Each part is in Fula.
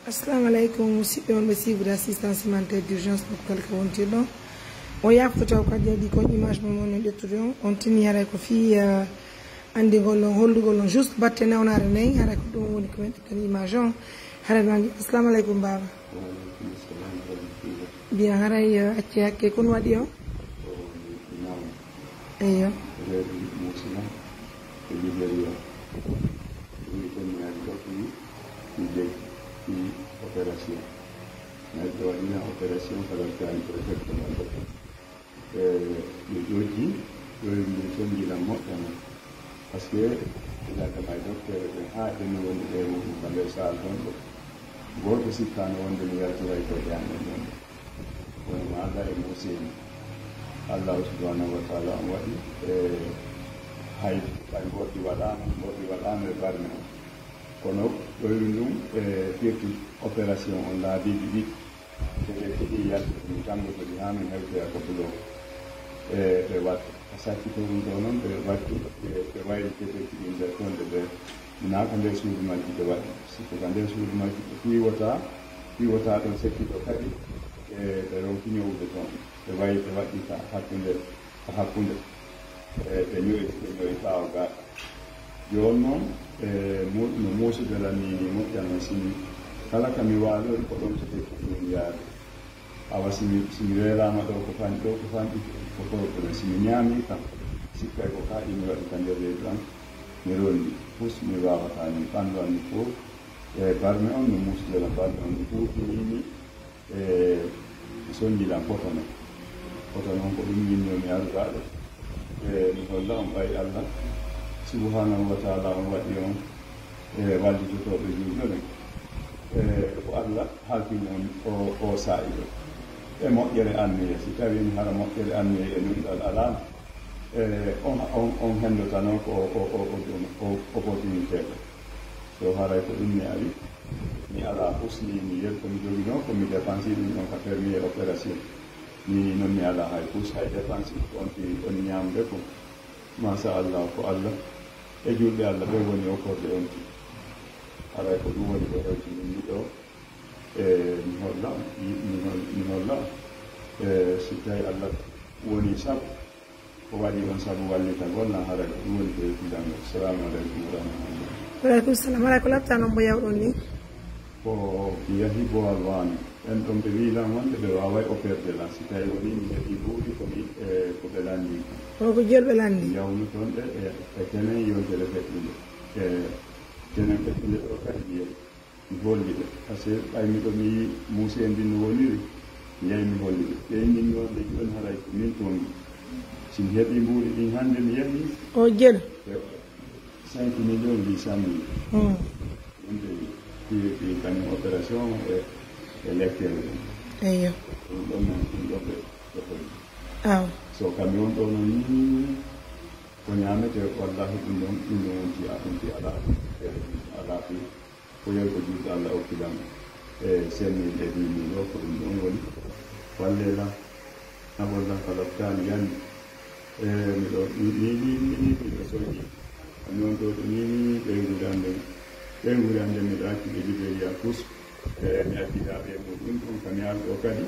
Assalamu alaikum, si on me suivre l'assistance humanitaire d'urgence pour quelqu'un on dit non. On y a photo quoi dire qu'on image mon de tout on tient à ko fi andi golon holdu golon juste batte na on a renay ara ko dum woni ko image on hara nangi. Assalamu alaikum baba. Bien hara acce hakke kon wadi on eyo opération na opération para el proyecto oggi mi la montana parce que la camay docteur de ha de no wonde de mo balé sal don gorko sikkano wonde mi yarto way ko jande non ko ma da e musin Allah subhanahu wa ta'ala wadi hay ay godi wala me barme kono ɗoyɗum firti opération on laabiɓe ɗiɗi ɓe keɗi yalde ɗum kamɓe kadi ha min hewtoya koɓuɗo ɓe watta sakkito ɗum ɗo noon ɓe watti ɓe wayri keɗeki ɗi nder tonde ɓe na ko nder suudu majji ɓe waɗi sikko ka nder suudu majji ɓe fiwota ɗon sekkito kadi ɓe ronki ñowude toon ɓe wayi ɓe waɗi ka hakkunde ɓe ñoyi ɓaawo gaɗa joni noon no muusudelan ni moƴƴano simi kala kami waalori ko ɗon to tekki ɗum yaade awa simi weelama ɗo ko fanɗi ko koɗono simi ñaami kam sikkay ko kaaɗi mi waɗi ka nder reedu am mi rondi pus mi wawata ni ɓanndu am ni fof barme on no muusudelan barme on no huutinimi sondilan poto noon ko ɗum yinnomi arugaɗo mi holla on ɓayi Allah subhanahu wa ta'ala on waɗi on wallitotoɓe julɓe ko Allah halfini on o saa'i ɗo e moƴƴere anniye si tawi mi hara moƴƴere anniye e nunɗal alama on henndotano ko opportunité ɗo so haray ko ɗum mi ari mi ala usni mi yer komi jogi noon komi dépense ɗum ɗon ka permis opération ni noon mi ala hay pus hay dépense on ñamde ko machallah ko Allah e julɓe Allah ɓe woni okkorde on ti haray ko ɗum woni ko hewtini ɗo mi holla si tawi Allah woni sabu ko waɗi on sabu wallita golla haray ko ɗum woni ko hewtidango. Assalamu aleykum wa rahmatullah. Waleykum salam. Haray ko labta noon mbo yawɗon ni ko yahi boal wano en ɗon ɓe wiilan wonde ɓe waway opérde lan si tawi woni mi heɓi buuɗi ko ɓe lanndi o ko jolɓe lanndi yawnu toon ɗe e tenen yontere feɗɗude tenen feɗɗude ɗo kadi mi holli ɓe par ce que ɓay miɗo mi yi muuse ndi no woniri mi yahi mi holli ɓe ɓeynin noon ɓe ɗon haray ko min toon si mi heɓi mbuuɗi ɗin hannde mi yahi o jel 5 millions 800 mille wonde ɗi kañum opération e lekkere ɗum eyo ɗum ɗon noon ɗum ɗo ɓe ɗokoy aw so kamɓe on ɗo noon ni ko ñaamete wallahi ɗum ɗon wonti ala fi ko yoy ko juuɗe Allah okkilam e senni e dini ɗo ko ɗum ɗon woni wallela nabollan kalaftani yandi miɗo miɗo soñi noon ɗo ɗo ni ɓe ngurande miɗo acciɓe libéria tous mi accidaɓe muɗum ɗum kami ar ɗo kadi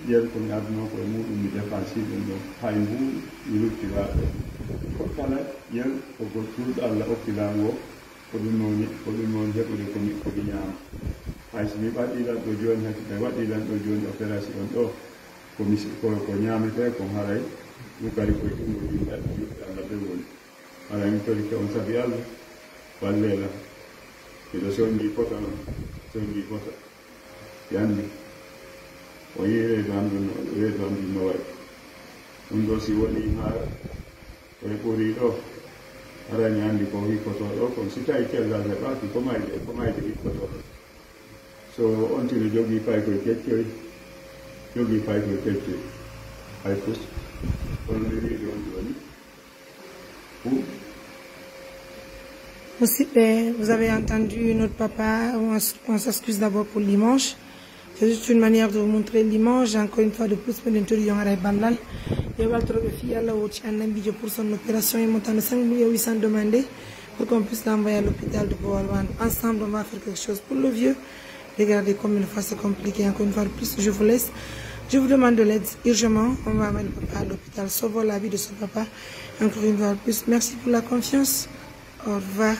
ƴeew komi adduno koye muɗum mi dépensi ɗum ɗo hay mbuu mi ruttiraɓe fof kala ƴeew koko cuuɗo Allah okkilam o ko ɗum noon heɓude komi ñaama hay so mi waɗilan ɗo joni hati mi waɗilan ɗo joni opération ɗo ko ñaamete ko haray ɗum kadi koye ɗumgo yimɓe Allah ɓe woni haray mi torike on sabi Allah wallela miɗo soñji poto noon yandi o yi reedu am ɗum no waɗi ɗum ɗo si woni ha koye ɓuri ɗo arani andi ko hikkoto ɗo kon si tawi cellal heɓaki ko mayde hikkoto so on tino jogii pay koye keccoy hay fus kono nde wiide on joni vous avez entendu notre papa, on s'excuse d'abord pour l'image. C'est juste une manière de vous montrer l'image, encore une fois de plus, mais nous avons bandal. Il y a une fille pour son opération, il monte en 5 800 demandés. pour qu'on puisse l'envoyer à l'hôpital de Boalwan. Ensemble, on va faire quelque chose pour le vieux. Regardez comme une fois c'est compliqué. Encore une fois de plus, je vous laisse. Je vous demande de l'aide urgemment. On va amener le papa à l'hôpital. Sauvons la vie de son papa. Encore une fois de plus, merci pour la confiance. Au revoir.